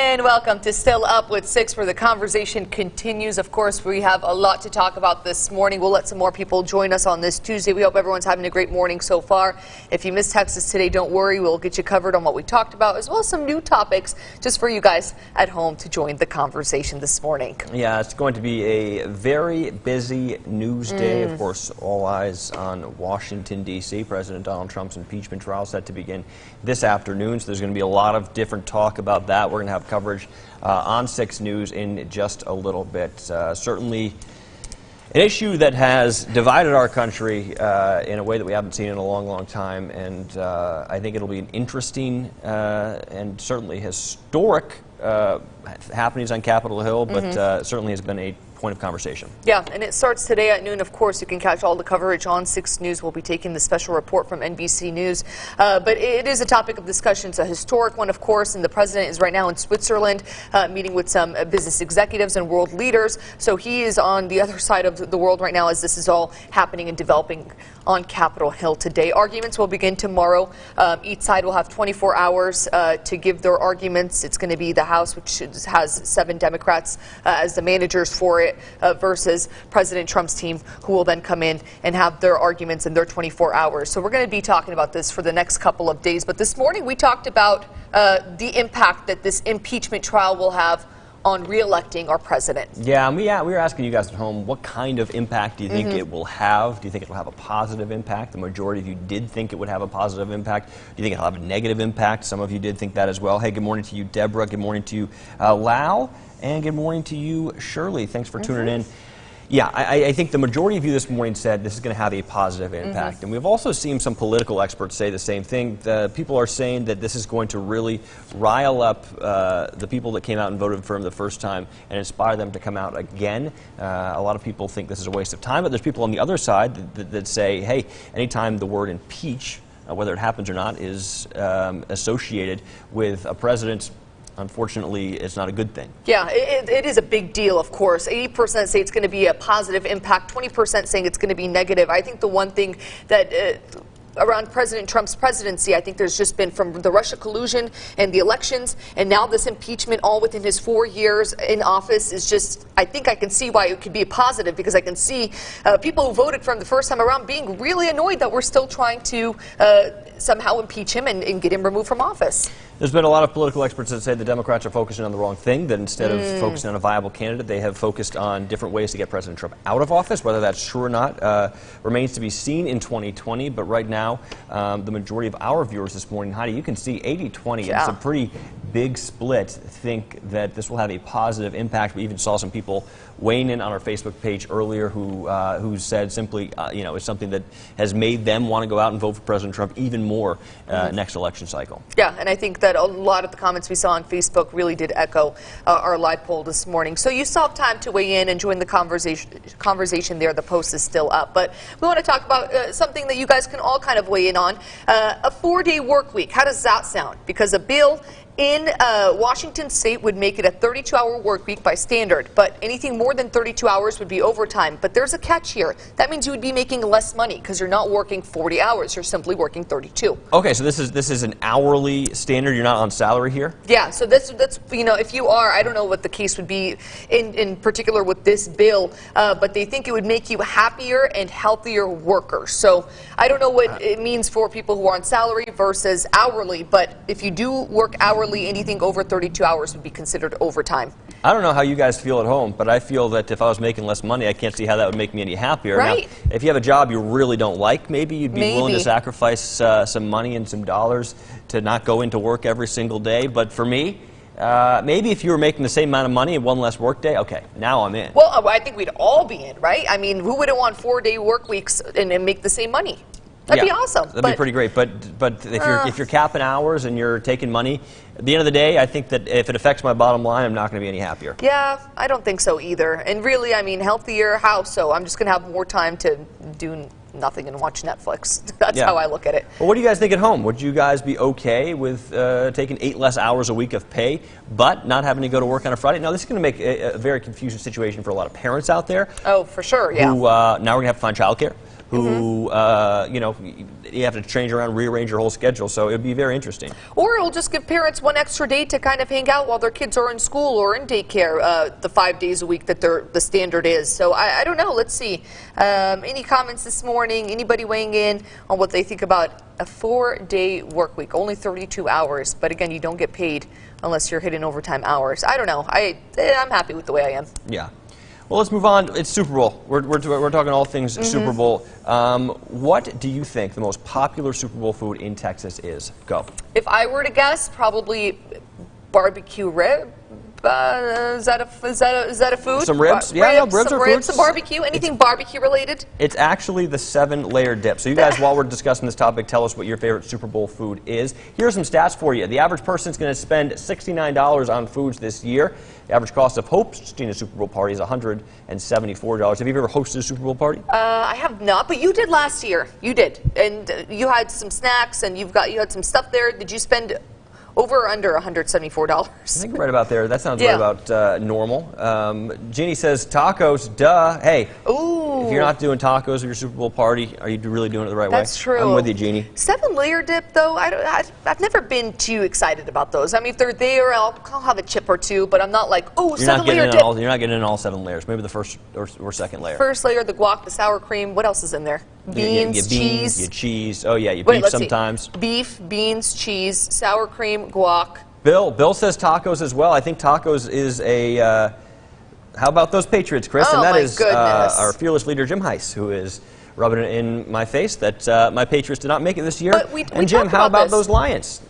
And welcome to Still Up with 6, where the conversation continues. Of course, we have a lot to talk about this morning. We'll let some more people join us on this Tuesday. We hope everyone's having a great morning so far. If you missed Texas today, don't worry. We'll get you covered on what we talked about, as well as some new topics just for you guys at home to join the conversation this morning. Yeah, it's going to be a very busy news day. Of course, all eyes on Washington, D.C. President Donald Trump's impeachment trial set to begin this afternoon. So there's going to be a lot of different talk about that. We're going to have coverage on 6 News in just a little bit. Certainly an issue that has divided our country in a way that we haven't seen in a long, long time. And I think it'll be an interesting and certainly historic happenings on Capitol Hill, but certainly has been a point of conversation. Yeah, and it starts today at noon. Of course, you can catch all the coverage on 6 News. We'll be taking the special report from NBC News. But it is a topic of discussion. It's a historic one, of course, and the president is right now in Switzerland meeting with some business executives and world leaders. So he is on the other side of the world right now as this is all happening and developing on Capitol Hill today. Arguments will begin tomorrow. Each side will have 24 hours to give their arguments. It's going to be the House, which has 7 Democrats as the managers for it, versus President Trump's team, who will then come in and have their arguments in their 24 hours. So we're going to be talking about this for the next couple of days. But this morning we talked about the impact that this impeachment trial will have on re-electing our president. Yeah, and we were asking you guys at home, what kind of impact do you think it will have? Do you think it will have a positive impact? The majority of you did think it would have a positive impact. Do you think it'll have a negative impact? Some of you did think that as well. Hey, good morning to you, Deborah. Good morning to you, Lau. And good morning to you, Shirley. Thanks for tuning in. Yeah, I think the majority of you this morning said this is going to have a positive impact. And we've also seen some political experts say the same thing. People are saying that this is going to really rile up the people that came out and voted for him the first time and inspire them to come out again. A lot of people think this is a waste of time, but there's people on the other side that say, hey, anytime the word impeach, whether it happens or not, is associated with a president's, unfortunately, it's not a good thing. Yeah, it is a big deal, of course. 80% say it's going to be a positive impact, 20% saying it's going to be negative. I think the one thing that around President Trump's presidency, I think there's just been, from the Russia collusion and the elections, and now this impeachment all within his 4 years in office is just, I think I can see why it could be a positive, because I can see people who voted for him the first time around being really annoyed that we're still trying to somehow impeach him and get him removed from office. There's been a lot of political experts that say the Democrats are focusing on the wrong thing, that instead of focusing on a viable candidate, they have focused on different ways to get President Trump out of office. Whether that's true or not remains to be seen in 2020, but right now, the majority of our viewers this morning, Heidi, you can see 80-20. Yeah. It's a pretty big split. Think that this will have a positive impact. We even saw some people weighing in on our Facebook page earlier who said simply, it's something that has made them want to go out and vote for President Trump even more next election cycle. Yeah, and I think that a lot of the comments we saw on Facebook really did echo our live poll this morning. So you still have time to weigh in and join the conversation there. The post is still up. But we want to talk about something that you guys can all kind of weigh in on. A 4-day work week. How does that sound? Because a bill in Washington State would make it a 32-hour work week by standard, but anything more than 32 hours would be overtime. But there's a catch here. That means you would be making less money because you're not working 40 hours. You're simply working 32. Okay, so this is an hourly standard. You're not on salary here? Yeah, so that's if you are, I don't know what the case would be in particular with this bill, but they think it would make you happier and healthier workers. So I don't know what it means for people who are on salary versus hourly, but if you do work hourly, anything over 32 hours would be considered overtime. I don't know how you guys feel at home, but I feel that if I was making less money, I can't see how that would make me any happier. Right. Now, if you have a job you really don't like, maybe you'd be willing to sacrifice some money and some dollars to not go into work every single day. But for me, maybe if you were making the same amount of money and one less work day, okay, now I'm in. Well, I think we'd all be in, right? I mean, who wouldn't want 4-day work weeks and make the same money? That'd be awesome. That'd be pretty great. But if you're capping hours and you're taking money, at the end of the day, I think that if it affects my bottom line, I'm not going to be any happier. Yeah, I don't think so either. And really, I mean, healthier, how so? I'm just going to have more time to do nothing and watch Netflix. That's how I look at it. Well, what do you guys think at home? Would you guys be okay with taking 8 less hours a week of pay, but not having to go to work on a Friday? Now, this is going to make a very confusing situation for a lot of parents out there. Oh, for sure, yeah. Who now we're going to have to find childcare who, you know, you have to change around, rearrange your whole schedule. So it would be very interesting. Or it'll just give parents one extra day to kind of hang out while their kids are in school or in daycare, the 5 days a week that the standard is. So I don't know. Let's see. Any comments this morning? Anybody weighing in on what they think about a 4-day work week? Only 32 hours, but again, you don't get paid unless you're hitting overtime hours. I don't know. I'm happy with the way I am. Yeah. Well, let's move on. It's Super Bowl. We're talking all things Super Bowl. What do you think the most popular Super Bowl food in Texas is? Go. If I were to guess, probably barbecue rib. Is that a food? Some ribs? Yeah, no, ribs are food. Some barbecue. Anything barbecue related? It's actually the 7-layer dip. So you guys, while we're discussing this topic, tell us what your favorite Super Bowl food is. Here are some stats for you. The average person is going to spend $69 on foods this year. The average cost of hosting a Super Bowl party is $174. Have you ever hosted a Super Bowl party? I have not, but you did last year. You did, and you had some snacks, and you had some stuff there. Did you spend over or under $174? I think right about there. That sounds right about normal. Jeannie says tacos, duh. Hey, if you're not doing tacos at your Super Bowl party, are you really doing it the right way? That's true. I'm with you, Jeannie. 7-layer dip, though, I've never been too excited about those. I mean, if they're there, I'll have a chip or two, but I'm not like, oh, 7-layer dip. You're not getting in all 7 layers. Maybe the first or second layer. First layer, the guac, the sour cream. What else is in there? Beans, cheese. You cheese. Oh, yeah, you beef sometimes. See. Beef, beans, cheese, sour cream, guac. Bill says tacos as well. I think tacos is a... how about those Patriots, Chris? Oh, and that my is our fearless leader, Jim Heiss, who is rubbing it in my face that my Patriots did not make it this year. But we and Jim, how about those Lions?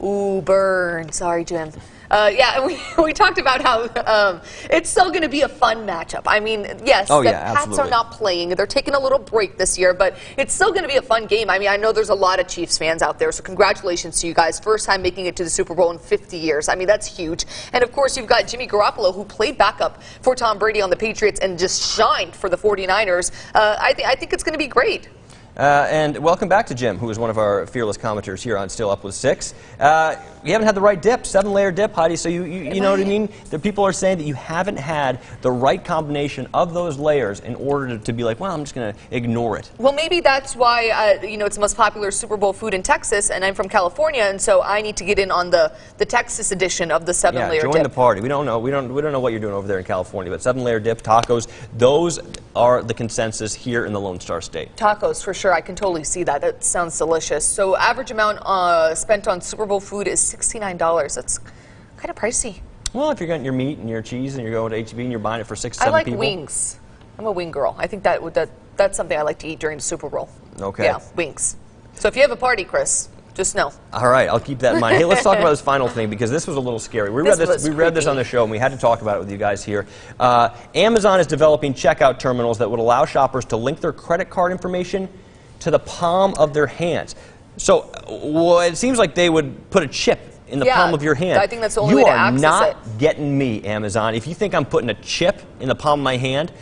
Ooh, burn. Sorry, Jim. Yeah, and we talked about how it's still going to be a fun matchup. I mean, yes, the Pats are not playing. They're taking a little break this year, but it's still going to be a fun game. I mean, I know there's a lot of Chiefs fans out there, so congratulations to you guys. First time making it to the Super Bowl in 50 years. I mean, that's huge. And, of course, you've got Jimmy Garoppolo, who played backup for Tom Brady on the Patriots and just shined for the 49ers. I think it's going to be great. And welcome back to Jim, who is one of our fearless commenters here on Still Up with 6. You haven't had the right dip, 7-layer dip, Heidi, so you know what I mean? The people are saying that you haven't had the right combination of those layers in order to be like, well, I'm just going to ignore it. Well, maybe that's why, it's the most popular Super Bowl food in Texas, and I'm from California, and so I need to get in on the Texas edition of the 7-layer dip. Join the party. We don't know what you're doing over there in California, but 7-layer dip, tacos, those are the consensus here in the Lone Star State. Tacos, for sure. I can totally see that. That sounds delicious. So average amount spent on Super Bowl food is $69. That's kind of pricey. Well, if you're getting your meat and your cheese and you're going to H-E-B and you're buying it for 6, 7 people. I like wings. I'm a wing girl. I think that's something I like to eat during the Super Bowl. Okay. Yeah, wings. So if you have a party, Chris, just know. All right, I'll keep that in mind. Hey, let's talk about this final thing because this was a little scary. We read this on the show and we had to talk about it with you guys here. Amazon is developing checkout terminals that would allow shoppers to link their credit card information to the palm of their hands. So it seems like they would put a chip in the palm of your hand. I think that's the only way to access it. You are not getting me, Amazon. If you think I'm putting a chip in the palm of my hand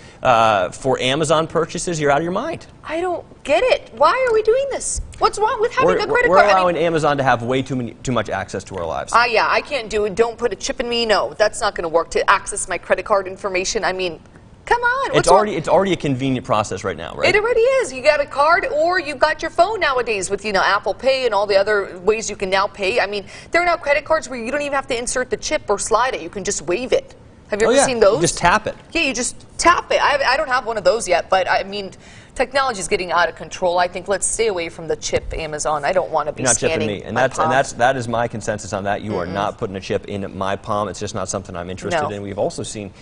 for Amazon purchases, you're out of your mind. I don't get it. Why are we doing this? What's wrong with having a credit card? We're allowing Amazon to have way too much access to our lives. Yeah, I can't do it. Don't put a chip in me. No, that's not going to work to access my credit card information. I mean, come on. It's already a convenient process right now, right? It already is. You got a card or you've got your phone nowadays with, Apple Pay and all the other ways you can now pay. I mean, there are now credit cards where you don't even have to insert the chip or slide it. You can just wave it. Have you ever seen those? You just tap it. Yeah, you just tap it. I don't have one of those yet, but I mean, technology is getting out of control. I think let's stay away from the chip, Amazon. I don't want to be scanning me. And that is my consensus on that. You are not putting a chip in my palm. It's just not something I'm interested in. We've also seen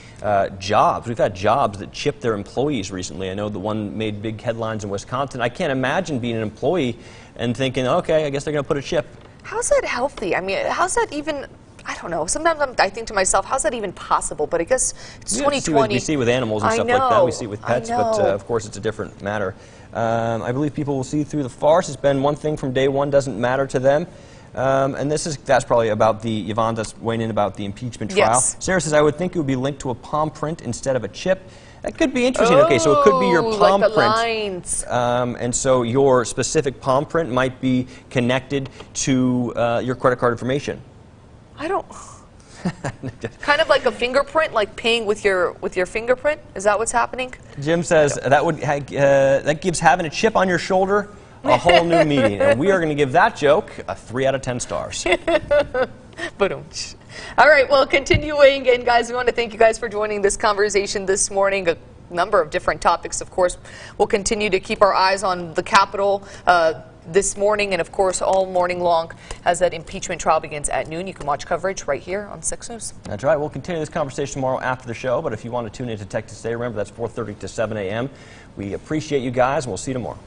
jobs. We've had jobs that chip their employees recently. I know the one made big headlines in Wisconsin. I can't imagine being an employee and thinking, okay, I guess they're going to put a chip. How's that healthy? I mean, how's that even... I don't know. Sometimes I think to myself, how's that even possible? But I guess it's 2020. We see with animals and stuff like that. We see it with pets, but of course it's a different matter. I believe people will see through the farce. It's been one thing from day one, doesn't matter to them. And that's probably about Yvonne that's weighing in about the impeachment trial. Yes. Sarah says, I would think it would be linked to a palm print instead of a chip. That could be interesting. Okay, so it could be your palm like the print. lines. And so your specific palm print might be connected to your credit card information. Kind of like a fingerprint, like paying with your fingerprint. Is that what's happening? Jim says that gives having a chip on your shoulder a whole new meaning, and we are going to give that joke a 3 out of 10 stars. Boom. All right, well, continuing in, guys, we want to thank you guys for joining this conversation this morning. A number of different topics, of course. We'll continue to keep our eyes on the Capitol this morning and, of course, all morning long as that impeachment trial begins at noon. You can watch coverage right here on 6 News. That's right. We'll continue this conversation tomorrow after the show, but if you want to tune in to Tech to Stay, remember that's 4:30 to 7 a.m. We appreciate you guys, and we'll see you tomorrow.